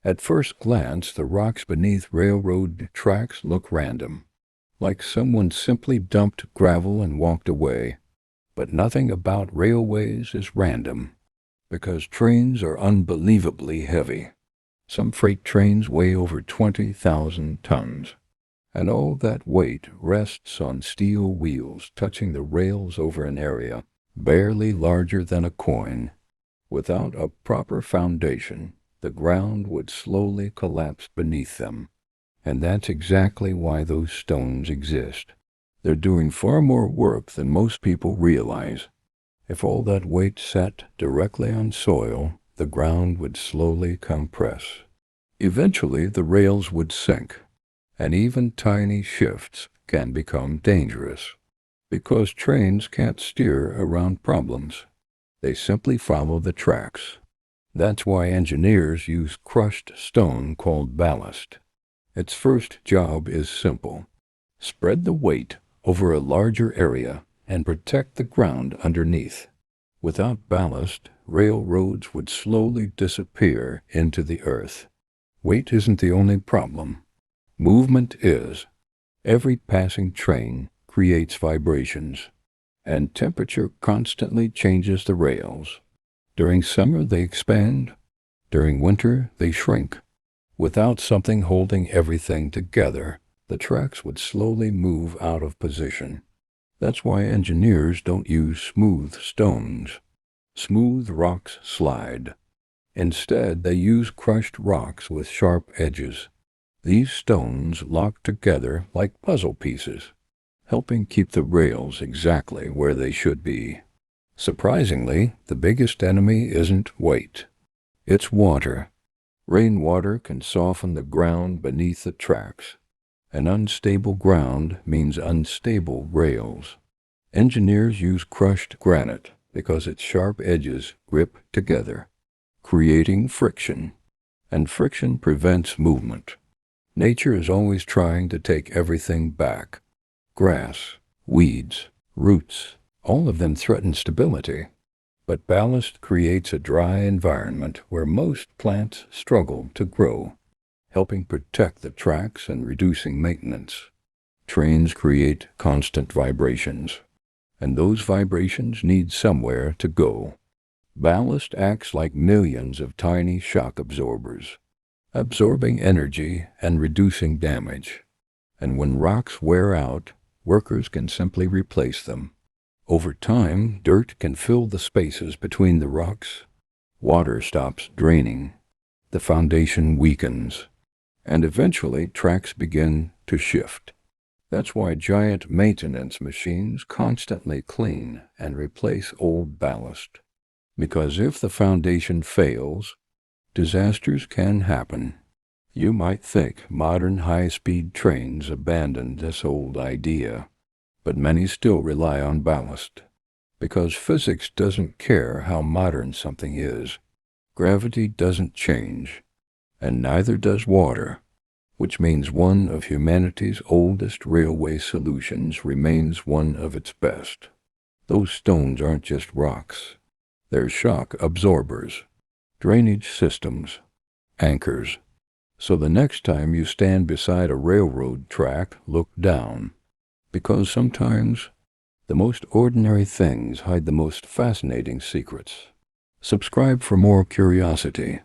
At first glance, the rocks beneath railroad tracks look random, like someone simply dumped gravel and walked away. But nothing about railways is random, because trains are unbelievably heavy. Some freight trains weigh over 20,000 tons, and all that weight rests on steel wheels touching the rails over an area barely larger than a coin. Without a proper foundation, the ground would slowly collapse beneath them. And that's exactly why those stones exist. They're doing far more work than most people realize. If all that weight sat directly on soil, the ground would slowly compress. Eventually, the rails would sink, and even tiny shifts can become dangerous, because trains can't steer around problems. They simply follow the tracks. That's why engineers use crushed stone called ballast. Its first job is simple: spread the weight over a larger area and protect the ground underneath. Without ballast, railroads would slowly disappear into the earth. Weight isn't the only problem. Movement is. Every passing train creates vibrations, and temperature constantly changes the rails. During summer they expand, during winter they shrink. Without something holding everything together, the tracks would slowly move out of position. That's why engineers don't use smooth stones. Smooth rocks slide. Instead, they use crushed rocks with sharp edges. These stones lock together like puzzle pieces, helping keep the rails exactly where they should be. Surprisingly, the biggest enemy isn't weight. It's water. Rainwater can soften the ground beneath the tracks. An unstable ground means unstable rails. Engineers use crushed granite because its sharp edges grip together, creating friction, and friction prevents movement. Nature is always trying to take everything back. Grass, weeds, roots, all of them threaten stability. But ballast creates a dry environment where most plants struggle to grow, helping protect the tracks and reducing maintenance. Trains create constant vibrations, and those vibrations need somewhere to go. Ballast acts like millions of tiny shock absorbers, absorbing energy and reducing damage. And when rocks wear out, workers can simply replace them. Over time, dirt can fill the spaces between the rocks. Water stops draining. The foundation weakens. And eventually, tracks begin to shift. That's why giant maintenance machines constantly clean and replace old ballast. Because if the foundation fails, disasters can happen. You might think modern high-speed trains abandoned this old idea, but many still rely on ballast, because physics doesn't care how modern something is. Gravity doesn't change, and neither does water, which means one of humanity's oldest railway solutions remains one of its best. Those stones aren't just rocks. They're shock absorbers, drainage systems, anchors. So the next time you stand beside a railroad track, look down, because sometimes the most ordinary things hide the most fascinating secrets. Subscribe for more curiosity.